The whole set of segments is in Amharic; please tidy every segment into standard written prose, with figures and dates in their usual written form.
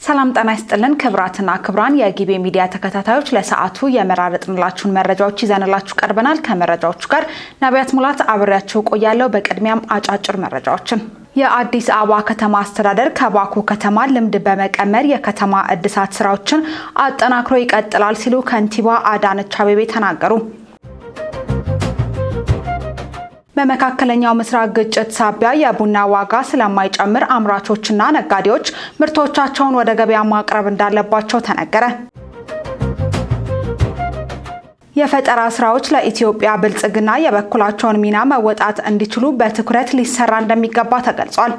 ሰላም ጤና ይስጥልን ክብራትና ክብራን የጊቤ ሚዲያ ተከታታዮች ለሰዓቱ የመራረጥንላችሁን መረጃዎች ይዘንላችሁ ቀርበናል። ከመረጃዎቹ ጋር ነቢያት ሙላት አብሬያችሁ ቆያለሁ። በቅድሚያም አጫጭር መረጃዎችን የአዲስ አበባ ከተማ አስተዳደር ከባኩ ከተማ ልምድ በመቀመር የከተማ እድሳት ስራዎችን አጠናክሮ ይቀጥላል ሲሉ ከንቲባ አዳነች አቤቤ ተናገሩ። በመካከለኛው ምስራቅ ግጭት ሳቢያ የቡና ዋጋ ስለማይጨምር አምራቾችና ነጋዴዎች ምርቶቻቸውን ወደ ገበያ ማቅረብ እንዳለባቸው ተነገረ። የፈጠራ ስራዎች ለኢትዮጵያ ብልጽግና የበኩላቸውን ሚና መወጣት እንዲችሉ በትኩረት ሊሰራ እንደሚገባ ተገልጿል።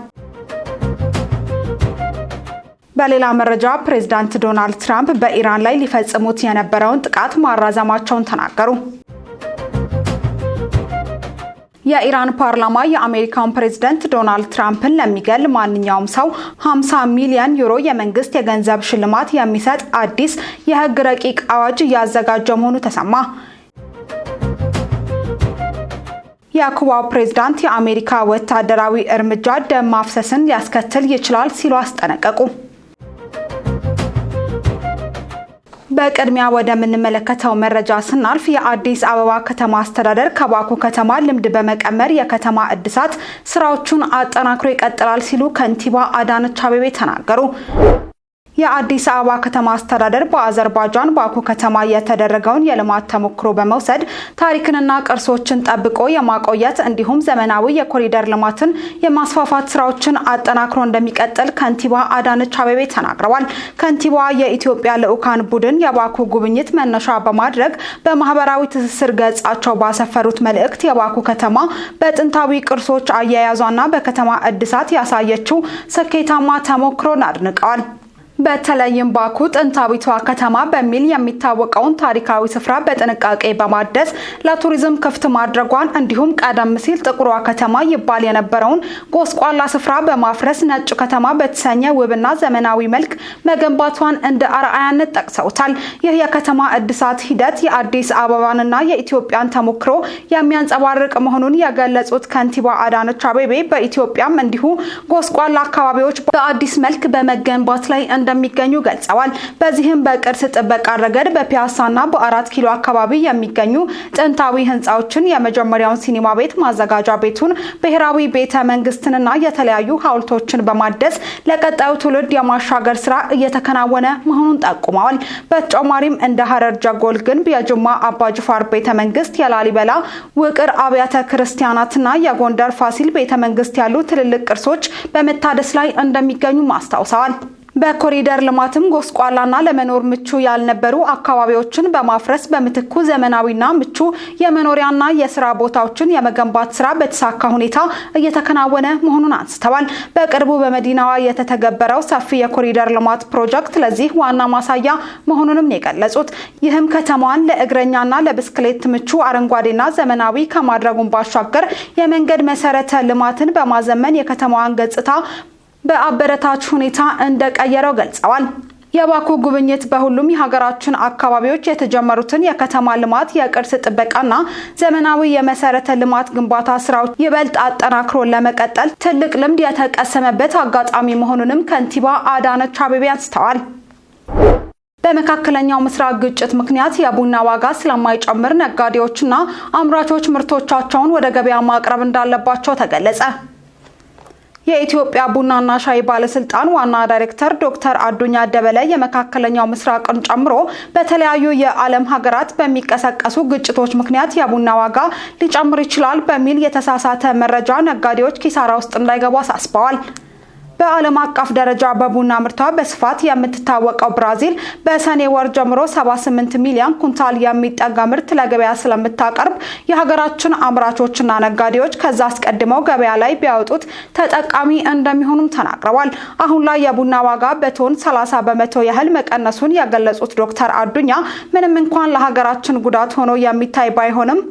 በሌላ መረጃ ፕሬዝዳንት ዶናልድ ትራምፕ በኢራን ላይ ሊፈጽሙት የነበረውን ጥቃት ማራዘማቸውን ተናገሩ። የኢራን ፓርላማ የአሜሪካን ፕሬዝዳንት ዶናልድ ትራምፕን ለሚገል ማንኛውም ሰው 50 ሚሊዮን ዩሮ የመንግስት የገንዘብ ሽልማት የሚሰጥ አዲስ የህግ ረቂቅ አዋጅ እያዘጋጀ መሆኑ ተሰማ። የኩባው ፕሬዝዳንት የአሜሪካ ወታደራዊ እርምጃ ደም ማፍሰስን ሊያስከትል ይችላል ሲሉ አስጠነቀቁ። በቅድሚያ ወደምንመለከተው መረጃ ስናልፍ የአዲስ አበባ ከተማ አስተዳደር ከባኩ ከተማ ልምድ በመቀመር የከተማ እድሳት ስራዎቹን አጠናክሮ ይቀጥላል ሲሉ ከንቲባ አዳነች አቤቤ ተናገሩ። የአዲስ አበባ ከተማ አስተዳደር በአዘርባይጃን ባኩ ከተማ የተደረገውን የልማት ተሞክሮ በመውሰድ ታሪክንና ቅርሶችን ጠብቆ የማቆየት እንዲሁም ዘመናዊ የኮሪደር ልማትን የማስፋፋት ስራዎችን አጠናክሮ እንደሚቀጥል ከንቲባ አዳነች አቤቤ ተናግረዋል። ከንቲባዋ የኢትዮጵያ ልዑካን ቡድን የባኩ ጉብኝት መነሻ በማድረግ በማህበራዊ ትስስር ገጻቸው ባሰፈሩት መልእክት የባኩ ከተማ በጥንታዊ ቅርሶች አያያዟና በከተማ እድሳት ያሳየችው ስኬታማ ተሞክሮን አድንቀዋል። በተለይም ባኩ ጥንታዊቷ ከተማ በሚል የሚታወቀውን ታሪካዊ ስፍራ በጥንቃቄ በማደስ ለቱሪዝም ክፍት ማድረጓን እንዲሁም ቀደም ሲል ጥቁሯ ከተማ ይባል የነበረውን ጎስቋላ ስፍራ በማፍረስ ነጭ ከተማ በተሰኘ ውብና ዘመናዊ መልክ መገንባቷን እንደ አርአያነት ጠቅሰውታል። ይህ የከተማ እድሳት ሂደት የአዲስ አበባንና የኢትዮጵያን ተሞክሮ የሚያንጸባርቅ መሆኑን የገለጹት ከንቲባ አዳነች አቤቤ በኢትዮጵያም እንዲሁ ጎስቋላ አካባቢዎች በአዲስ መልክ በመገንባት ላይ እንደሚገኙ ገልጸዋል። በዚህም በቅርስ ጥበቃ ረገድ በፒያሳና በ4 ኪሎ አካባቢ የሚገኙ ጥንታዊ ህንጻዎችን፣ የመጀመሪያውን ሲኒማ ቤት፣ ማዘጋጃ ቤቱን፣ ብሔራዊ ቤተ መንግስትንና የተለያዩ ሐውልቶችን በማደስ ለቀጣዩ ትውልድ የማሻገር ስራ እየተከናወነ መሆኑን ጠቁመዋል። በተጨማሪም እንደ ሐረር ጀጎል ግንብ፣ የጅማ አባጅፋር ቤተ መንግስት፣ የላሊበላ ውቅር አብያተ ክርስቲያናትና የጎንደር ፋሲል ቤተ መንግስት ያሉ ትልልቅ ቅርሶች በመታደስ ላይ እንደሚገኙ አስታውሰዋል። በኮሪደር ልማትም ጎስቋላና ለመኖር ምቹ ያልነበሩ አካባቢዎችን በማፍረስ በምትኩ ዘመናዊና ምቹ የመኖሪያና የስራ ቦታዎችን የመገንባት ስራ በተሳካ ሁኔታ እየተከናወነ መሆኑን አንስተዋል። በቅርቡ በመዲናዋ የተተገበረው ሰፊ የኮሪደር ልማት ፕሮጀክት ለዚህ ዋና ማሳያ መሆኑንም የገለጹት ይህም ከተማዋን ለእግረኛና ለብስክሌት ምቹ አረንጓዴና ዘመናዊ ከማድረጉን ባሻገር የመንገድ መሰረተ ልማትን በማዘመን የከተማዋን ገጽታ በአበረታች ሁኔታ እንደቀየረው ገልጸዋል። የባኩ ጉብኝት በሁሉም የሀገራችን አካባቢዎች የተጀመሩትን የከተማ ልማት፣ የቅርስ ጥበቃና ዘመናዊ የመሰረተ ልማት ግንባታ ስራዎች ይበልጥ አጠናክሮ ለመቀጠል ትልቅ ልምድ የተቀሰመበት አጋጣሚ መሆኑንም ከንቲባ አዳነች አቤቤ አንስተዋል። በመካከለኛው ምስራቅ ግጭት ምክንያት የቡና ዋጋ ስለማይጨምር ነጋዴዎችና አምራቾች ምርቶቻቸውን ወደ ገበያ ማቅረብ እንዳለባቸው ተገለጸ። የኢትዮጵያ ቡናና ሻይ ባለስልጣን ዋና ዳይሬክተር ዶክተር አዱኛ ደበለ የመካከለኛው ምስራቅን ጨምሮ በተለያዩ የዓለም ሀገራት በሚቀሰቀሱ ግጭቶች ምክንያት የቡና ዋጋ ሊጨምር ይችላል በሚል የተሳሳተ መረጃ ነጋዴዎች ኪሳራ ውስጥ እንዳይገቡ አሳስበዋል። በዓለም አቀፍ ደረጃ በቡና ምርቷ በስፋት የምትታወቀው ብራዚል በሰኔ ወር ጀምሮ 78 ሚሊዮን ኩንታል የሚጠጋ ምርት ለገበያ ስለምታቀርብ የሀገራችን አምራቾችና ነጋዴዎች ከዛ አስቀድመው ገበያ ላይ ቢያወጡት ተጠቃሚ እንደሚሆኑም ተናግረዋል። አሁን ላይ የቡና ዋጋ በቶን 30 በመቶ ያህል መቀነሱን የገለጹት ዶክተር አዱኛ ምንም እንኳን ለሀገራችን ጉዳት ሆኖ የሚታይ ባይሆንም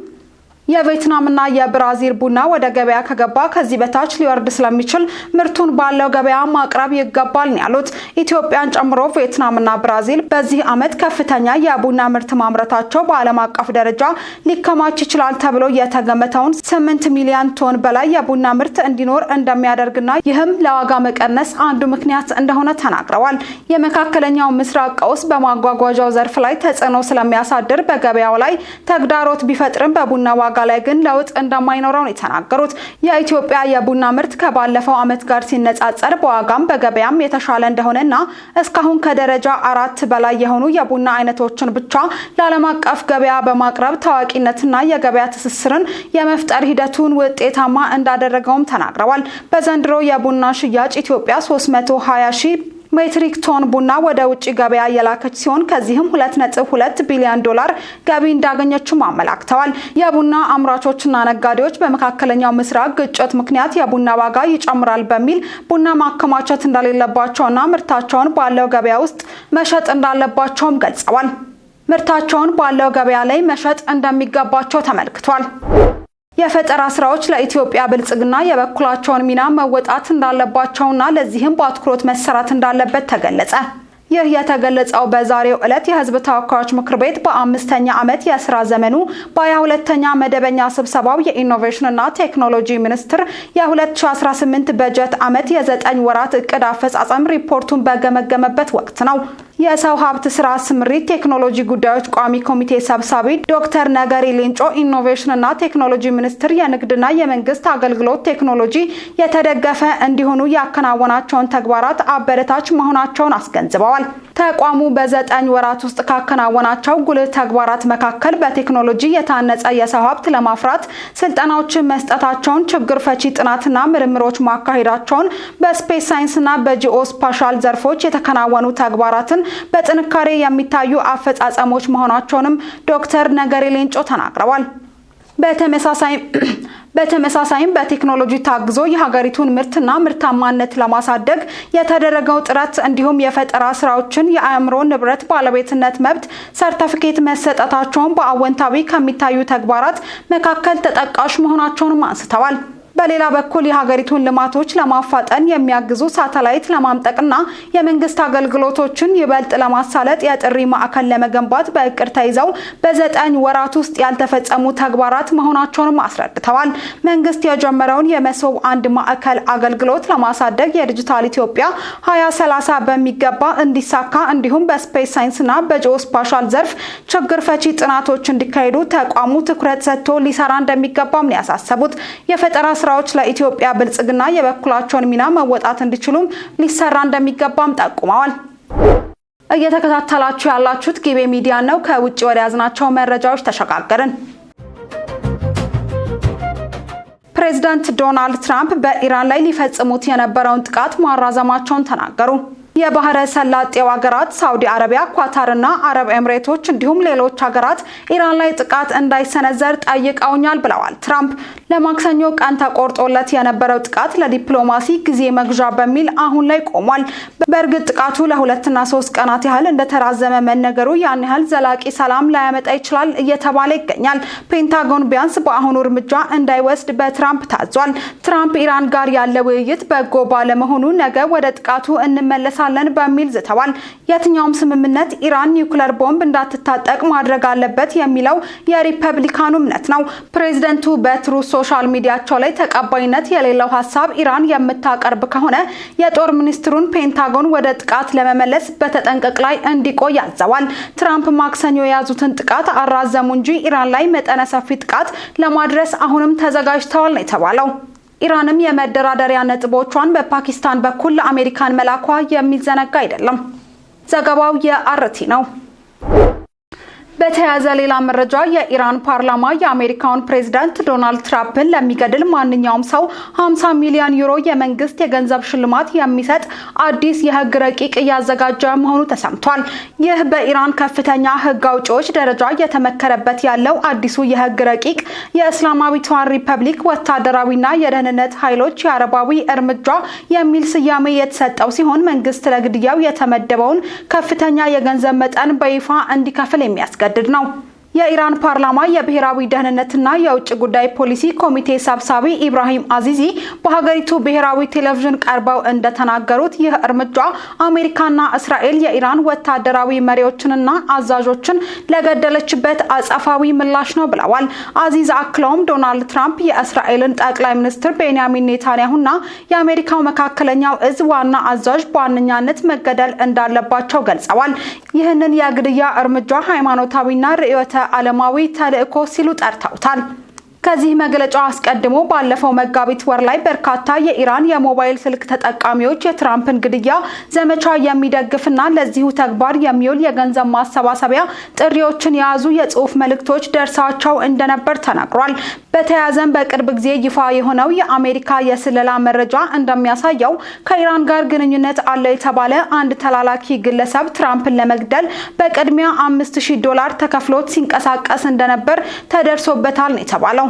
የቪየትናምና የብራዚል ቡና ወደ ገበያ ከገባ ከዚህ በታች ሊወርድ ስለሚችል ምርቱን ባለው ገበያ ማቅረብ ይገባል ያሉት ኢትዮጵያን ጨምሮ ቪየትናምና ብራዚል በዚህ ዓመት ከፍተኛ የቡና ምርት ማምረታቸው በዓለም አቀፍ ደረጃ ሊከማች ይችላል ተብሎ የተገመተውን 8 ሚሊዮን ቶን በላይ የቡና ምርት እንዲኖር እንደሚያደርግና ይህም ለዋጋ መቀነስ አንዱ ምክንያት እንደሆነ ተናግረዋል። የመካከለኛው ምስራቅ ቀውስ በማጓጓዣው ዘርፍ ላይ ተጽዕኖ ስለሚያሳድር በገበያው ላይ ተግዳሮት ቢፈጥርም በቡና ዋጋ ላይ ግን ለውጥ እንደማይኖረው ነው የተናገሩት። የኢትዮጵያ የቡና ምርት ከባለፈው ዓመት ጋር ሲነጻጸር በዋጋም በገበያም የተሻለ እንደሆነና እስካሁን ከደረጃ 4 በላይ የሆኑ የቡና አይነቶችን ብቻ ለዓለም አቀፍ ገበያ በማቅረብ ታዋቂነትና የገበያ ትስስርን የመፍጠር ሂደቱን ውጤታማ እንዳደረገውም ተናግረዋል። በዘንድሮ የቡና ሽያጭ ኢትዮጵያ 320,000 ሜትሪክ ቶን ቡና ወደ ውጭ ገበያ የላከች ሲሆን ከዚህም 2.2 ቢሊዮን ዶላር ገቢ እንዳገኘችም አመላክተዋል። የቡና አምራቾችና ነጋዴዎች በመካከለኛው ምስራቅ ግጭት ምክንያት የቡና ዋጋ ይጨምራል በሚል ቡና ማከማቸት እንደሌለባቸውና ምርታቸውን ባለው ገበያ ውስጥ መሸጥ እንዳለባቸውም ገልጸዋል። ምርታቸውን ባለው ገበያ ላይ መሸጥ እንደሚገባቸው ተመልክቷል። የፈጠራ ስራዎች ለኢትዮጵያ ብልጽግና የበኩላቸውን ሚና መወጣት እንዳለባቸውና ለዚህም በአትኩሮት መሰራት እንዳለበት ተገለጸ። ይህ የተገለጸው በዛሬው ዕለት የህዝብ ተወካዮች ምክር ቤት በ5ኛ ዓመት የሥራ ዘመኑ በ22ኛ መደበኛ ስብሰባው የኢኖቬሽንና ቴክኖሎጂ ሚኒስቴር የ2018 በጀት ዓመት የ9 ወራት እቅድ አፈጻጸም ሪፖርቱን በገመገመበት ወቅት ነው። የሰው ሀብት ስራ ስምሪት ቴክኖሎጂ ጉዳዮች ቋሚ ኮሚቴ ሰብሳቢ ዶክተር ነገሪ ሌንጮ ኢኖቬሽንና ቴክኖሎጂ ሚኒስቴር የንግድና የመንግስት አገልግሎት ቴክኖሎጂ የተደገፈ እንዲሆኑ ያከናወናቸውን ተግባራት አበረታች መሆናቸውን አስገንዝበዋል። ተቋሙ በ9 ወራት ውስጥ ካከናወናቸው ጉልህ ተግባራት መካከል በቴክኖሎጂ የታነጸ የሰው ሀብት ለማፍራት ስልጠናዎችን መስጠታቸውን፣ ችግር ፈቺ ጥናትና ምርምሮች ማካሄዳቸውን፣ በስፔስ ሳይንስና በጂኦስፓሻል ዘርፎች የተከናወኑ ተግባራትን በጥንካሬ የሚታዩ አፈጻጸሞች መሆናቸውንም ዶክተር ነገሪ ሌንጮ ተናግረዋል። በተመሳሳይም በቴክኖሎጂ ታግዞ የሀገሪቱን ምርትና ምርታማነት ለማሳደግ የተደረገው ጥረት እንዲሁም የፈጠራ ስራዎችን የአእምሮ ንብረት ባለቤትነት መብት ሰርቲፊኬት መሰጠታቸውን በአወንታዊ ከሚታዩ ተግባራት መካከል ተጠቃሽ መሆናቸውንም አንስተዋል። በሌላ በኩል የሀገሪቱን ልማቶች ለማፋጠን የሚያግዙ ሳተላይት ለማምጠቅና የመንግስት አገልግሎቶችን ይበልጥ ለማሳለጥ የጥሪ ማዕከል ለመገንባት በእቅድ ተይዘው በ9 ወራት ውስጥ ያልተፈጸሙ ተግባራት መሆናቸውንም አስረድተዋል። መንግስት የጀመረውን የመሶብ አንድ ማዕከል አገልግሎት ለማሳደግ የዲጂታል ኢትዮጵያ 2030 በሚገባ እንዲሳካ እንዲሁም በስፔስ ሳይንስና በጂኦስፓሻል ዘርፍ ችግር ፈቺ ጥናቶች እንዲካሄዱ ተቋሙ ትኩረት ሰጥቶ ሊሰራ እንደሚገባም ነው ያሳሰቡት። የፈጠራ ስራዎች ለኢትዮጵያ ብልጽግና የበኩላቸውን ሚና መወጣት እንዲችሉም ሊሰራ እንደሚገባም ጠቁመዋል። እየተከታተላችሁ ያላችሁት ጊቤ ሚዲያ ነው። ከውጭ ወደ ያዝናቸው መረጃዎች ተሸጋገርን። ፕሬዝዳንት ዶናልድ ትራምፕ በኢራን ላይ ሊፈጽሙት የነበረውን ጥቃት ማራዘማቸውን ተናገሩ። የባህረ ሰላጤው ሀገራት ሳውዲ አረቢያ፣ ኳታርና አረብ ኤምሬቶች እንዲሁም ሌሎች ሀገራት ኢራን ላይ ጥቃት እንዳይሰነዘር ጠይቀውኛል ብለዋል ትራምፕ። ለማክሰኞ ቀን ተቆርጦለት የነበረው ጥቃት ለዲፕሎማሲ ጊዜ መግዣ በሚል አሁን ላይ ቆሟል። በእርግጥ ጥቃቱ ለ2 እና 3 ቀናት ያህል እንደተራዘመ መነገሩ ያን ያህል ዘላቂ ሰላም ላያመጣ ይችላል እየተባለ ይገኛል። ፔንታጎን ቢያንስ በአሁኑ እርምጃ እንዳይወስድ በትራምፕ ታዟል። ትራምፕ ኢራን ጋር ያለ ውይይት በጎ ባለመሆኑ ነገ ወደ ጥቃቱ እንመለሳለን በሚል ዝተዋል። የትኛውም ስምምነት ኢራን ኒውክሌር ቦምብ እንዳትታጠቅ ማድረግ አለበት የሚለው የሪፐብሊካኑ እምነት ነው። ፕሬዝዳንቱ በትሩዝ ሶሻል ሚዲያቸው ላይ ተቀባይነት የሌለው ሀሳብ ኢራን የምታቀርብ ከሆነ የጦር ሚኒስትሩን ፔንታጎን ወደ ጥቃት ለመመለስ በተጠንቀቅ ላይ እንዲቆይ አዘዋል። ትራምፕ ማክሰኞ የያዙትን ጥቃት አራዘሙ እንጂ ኢራን ላይ መጠነ ሰፊ ጥቃት ለማድረስ አሁንም ተዘጋጅተዋል ነው የተባለው። ኢራንም የመደራደሪያ ነጥቦቿን በፓኪስታን በኩል ለአሜሪካን መላኳ የሚዘነጋ አይደለም። ዘገባው የአርቲ ነው። በተያያዘ ሌላ መረጃ የኢራን ፓርላማ የአሜሪካውን ፕሬዝዳንት ዶናልድ ትራምፕን ለሚገድል ማንኛውም ሰው 50 ሚሊዮን ዩሮ የመንግስት የገንዘብ ሽልማት የሚሰጥ አዲስ የህግ ረቂቅ እያዘጋጀ መሆኑ ተሰምቷል። ይህ በኢራን ከፍተኛ ህግ አውጪዎች ደረጃ እየተመከረበት ያለው አዲሱ የህግ ረቂቅ የእስላማዊቷን ሪፐብሊክ ወታደራዊና የደህንነት ኃይሎች የአረባዊ እርምጃ የሚል ስያሜ የተሰጠው ሲሆን መንግስት ለግድያው የተመደበውን ከፍተኛ የገንዘብ መጠን በይፋ እንዲከፍል የሚያስገድድ ነው። የኢራን ፓርላማ የብሔራዊ ደህንነትና የውጭ ጉዳይ ፖሊሲ ኮሚቴ ሰብሳቢ ኢብራሂም አዚዚ በሀገሪቱ ብሔራዊ ቴሌቪዥን ቀርበው እንደተናገሩት ይህ እርምጃ አሜሪካና እስራኤል የኢራን ወታደራዊ መሪዎችንና አዛዦችን ለገደለችበት አጸፋዊ ምላሽ ነው ብለዋል። አዚዝ አክለውም ዶናልድ ትራምፕ የእስራኤልን ጠቅላይ ሚኒስትር ቤንያሚን ኔታንያሁና የአሜሪካው መካከለኛው እዝ ዋና አዛዥ በዋነኛነት መገደል እንዳለባቸው ገልጸዋል። ይህንን የግድያ እርምጃ ሃይማኖታዊና ርዕዮተ ዓለማዊ ተልእኮ ሲሉ ጠርተውታል። ከዚህ መግለጫ አስቀድሞ ባለፈው መጋቢት ወር ላይ በርካታ የኢራን የሞባይል ስልክ ተጠቃሚዎች የትራምፕን ግድያ ዘመቻ የሚደግፍና ለዚሁ ተግባር የሚውል የገንዘብ ማሰባሰቢያ ጥሪዎችን የያዙ የጽሑፍ መልእክቶች ደርሳቸው እንደነበር ተናግሯል። በተያያዘም በቅርብ ጊዜ ይፋ የሆነው የአሜሪካ የስለላ መረጃ እንደሚያሳየው ከኢራን ጋር ግንኙነት አለ የተባለ አንድ ተላላኪ ግለሰብ ትራምፕን ለመግደል በቅድሚያ $5000 ተከፍሎት ሲንቀሳቀስ እንደነበር ተደርሶበታል ነው የተባለው።